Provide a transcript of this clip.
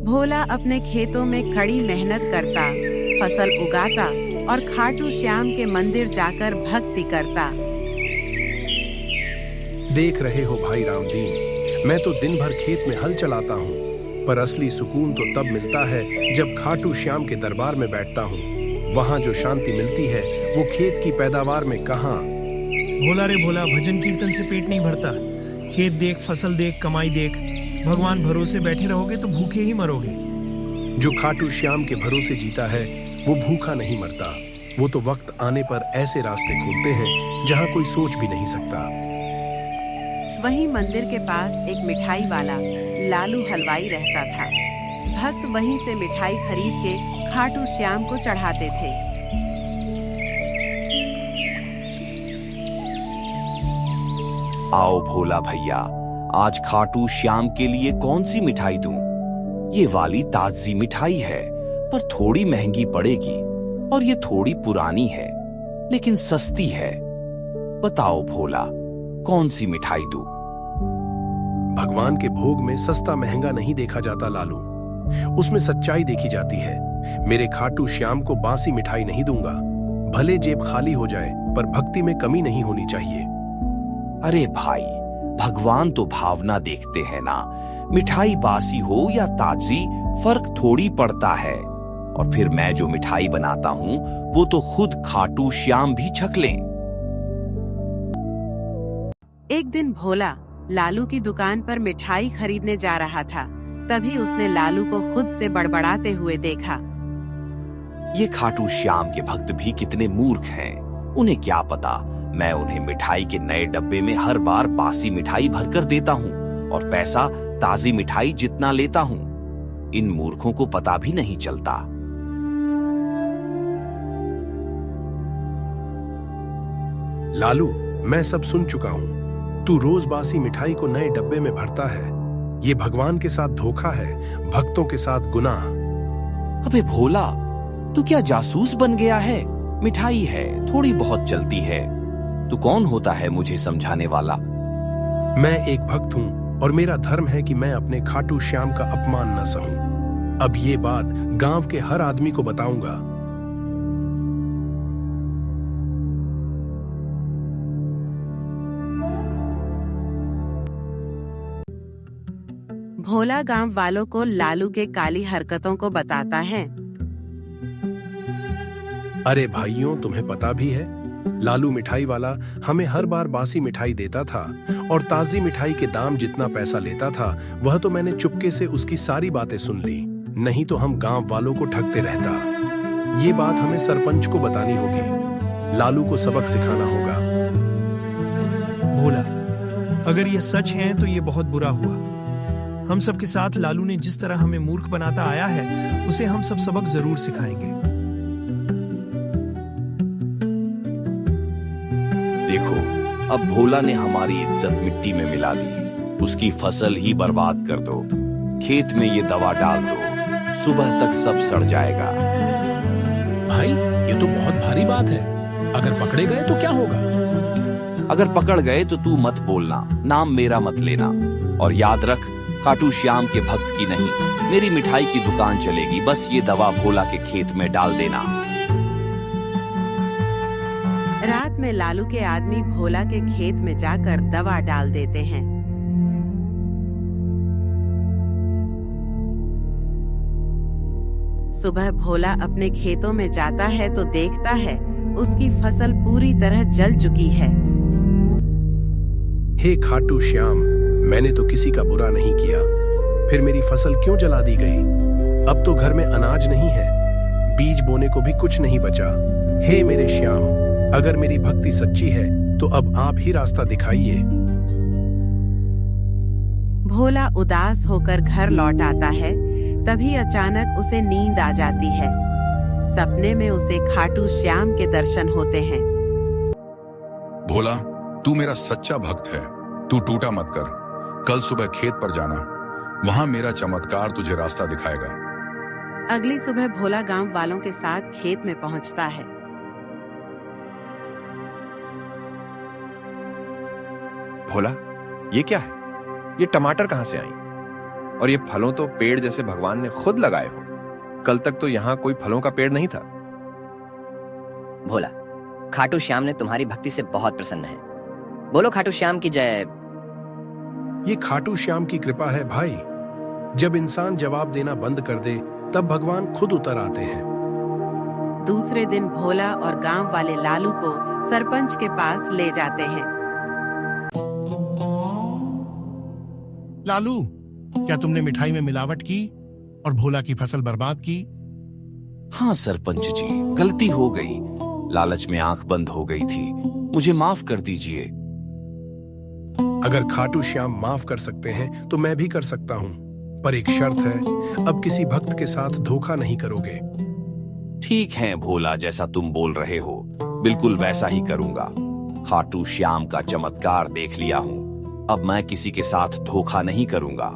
भोला अपने खेतों में कड़ी मेहनत करता, फसल उगाता और खाटू श्याम के मंदिर जाकर भक्ति करता। देख रहे हो भाई रामदीन, मैं तो दिन भर खेत में हल चलाता हूँ, पर असली सुकून तो तब मिलता है जब खाटू श्याम के दरबार में बैठता हूँ। वहाँ जो शांति मिलती है वो खेत की पैदावार में कहाँ। भोला रे भोला, भजन कीर्तन से पेट नहीं भरता। खेत देख, फसल देख, कमाई देख। भगवान भरोसे बैठे रहोगे तो भूखे ही मरोगे। जो खाटू श्याम के भरोसे जीता है वो भूखा नहीं मरता। वो तो वक्त आने पर ऐसे रास्ते खोलते हैं जहाँ कोई सोच भी नहीं सकता। वहीं मंदिर के पास एक मिठाई वाला लालू हलवाई रहता था। भक्त वहीं से मिठाई खरीद के खाटू श्याम को चढ़ाते थे। आओ भोला भैया, आज खाटू श्याम के लिए कौन सी मिठाई दूं? ये वाली ताजी मिठाई है, पर थोड़ी महंगी पड़ेगी, और ये थोड़ी पुरानी है, लेकिन सस्ती है। बताओ भोला, कौन सी मिठाई दूं? भगवान के भोग में सस्ता महंगा नहीं देखा जाता लालू, उसमें सच्चाई देखी जाती है। मेरे खाटू श्याम को बासी मिठाई नहीं दूंगा। भले जेब खाली हो जाए, पर भक्ति में कमी नहीं होनी चाहिए। अरे भाई, भगवान तो भावना देखते हैं ना। मिठाई बासी हो या ताजी, फर्क थोड़ी पड़ता है। और फिर मैं जो मिठाई बनाता हूँ वो तो खुद खाटू श्याम भी छक लें। एक दिन भोला लालू की दुकान पर मिठाई खरीदने जा रहा था। तभी उसने लालू को खुद से बड़बड़ाते हुए देखा। ये खाटू श्याम के भक्त भी कितने मूर्ख हैं। उन्हें क्या पता, मैं उन्हें मिठाई के नए डब्बे में हर बार बासी मिठाई भरकर देता हूँ और पैसा ताजी मिठाई जितना लेता हूँ। इन मूर्खों को पता भी नहीं चलता। लालू, मैं सब सुन चुका हूँ। तू रोज बासी मिठाई को नए डब्बे में भरता है। ये भगवान के साथ धोखा है, भक्तों के साथ गुनाह। अबे भोला, तू क्या जासूस बन गया है? मिठाई है, थोड़ी बहुत चलती है। तू कौन होता है मुझे समझाने वाला? मैं एक भक्त हूँ और मेरा धर्म है कि मैं अपने खाटू श्याम का अपमान न सहूं। अब ये बात गांव के हर आदमी को बताऊंगा। भोला गांव वालों को लालू के काली हरकतों को बताता है। अरे भाइयों, तुम्हें पता भी है, लालू मिठाई वाला हमें हर बार बासी मिठाई देता था और ताजी मिठाई के दाम जितना पैसा लेता था वह तो मैंने चुपके से उसकी सारी बातें सुन ली। नहीं तो हम गांव वालों को ठगते रहता। ये बात हमें सरपंच को बतानी होगी। लालू को सबक सिखाना होगा। भोला, अगर ये सच है तो ये बहुत बुरा हुआ। हम सब के साथ लालू ने जिस तरह हमें मूर्ख बनाता आया है, उसे हम सब सबक जरूर सिखाएंगे। देखो, अब भोला ने हमारी इज्जत मिट्टी में मिला दी। उसकी फसल ही बर्बाद कर दो। खेत में ये दवा डाल दो, सुबह तक सब सड़ जाएगा। भाई, ये तो बहुत भारी बात है। अगर पकड़े गए तो क्या होगा? अगर पकड़ गए तो तू मत बोलना, नाम मेरा मत लेना। और याद रख, खाटू श्याम के भक्त की नहीं, मेरी मिठाई की दुकान चलेगी। बस ये दवा भोला के खेत में डाल देना। रात में लालू के आदमी भोला के खेत में जाकर दवा डाल देते हैं। सुबह भोला अपने खेतों में जाता है तो देखता है उसकी फसल पूरी तरह जल चुकी है। हे खाटू श्याम, मैंने तो किसी का बुरा नहीं किया, फिर मेरी फसल क्यों जला दी गई? अब तो घर में अनाज नहीं है, बीज बोने को भी कुछ नहीं बचा। हे मेरे श्याम, अगर मेरी भक्ति सच्ची है तो अब आप ही रास्ता दिखाइए। भोला उदास होकर घर लौट आता है। तभी अचानक उसे नींद आ जाती है। सपने में उसे खाटू श्याम के दर्शन होते हैं। भोला, तू मेरा सच्चा भक्त है। तू टूटा मत कर। कल सुबह खेत पर जाना, वहां मेरा चमत्कार तुझे रास्ता दिखाएगा। अगली सुबह भोला गांव वालों के साथ खेत में पहुंचता है। भोला, ये क्या है? ये टमाटर कहां से आई? और ये फलों तो पेड़ जैसे भगवान ने खुद लगाए हो। कल तक तो यहाँ कोई फलों का पेड़ नहीं था। भोला, खाटू श्याम ने तुम्हारी भक्ति से बहुत प्रसन्न है। बोलो खाटू श्याम की जय। ये खाटू श्याम की कृपा है भाई। जब इंसान जवाब देना बंद कर दे तब भगवान खुद उतर आते हैं। दूसरे दिन भोला और गांव वाले लालू को सरपंच के पास ले जाते हैं। लालू, क्या तुमने मिठाई में मिलावट की और भोला की फसल बर्बाद की? हाँ सरपंच जी, गलती हो गई। लालच में आंख बंद हो गई थी, मुझे माफ कर दीजिए। अगर खाटू श्याम माफ कर सकते हैं तो मैं भी कर सकता हूँ, पर एक शर्त है, अब किसी भक्त के साथ धोखा नहीं करोगे। ठीक है भोला, जैसा तुम बोल रहे हो बिल्कुल वैसा ही करूंगा। खाटू श्याम का चमत्कार देख लिया हूँ, अब मैं किसी के साथ धोखा नहीं करूंगा।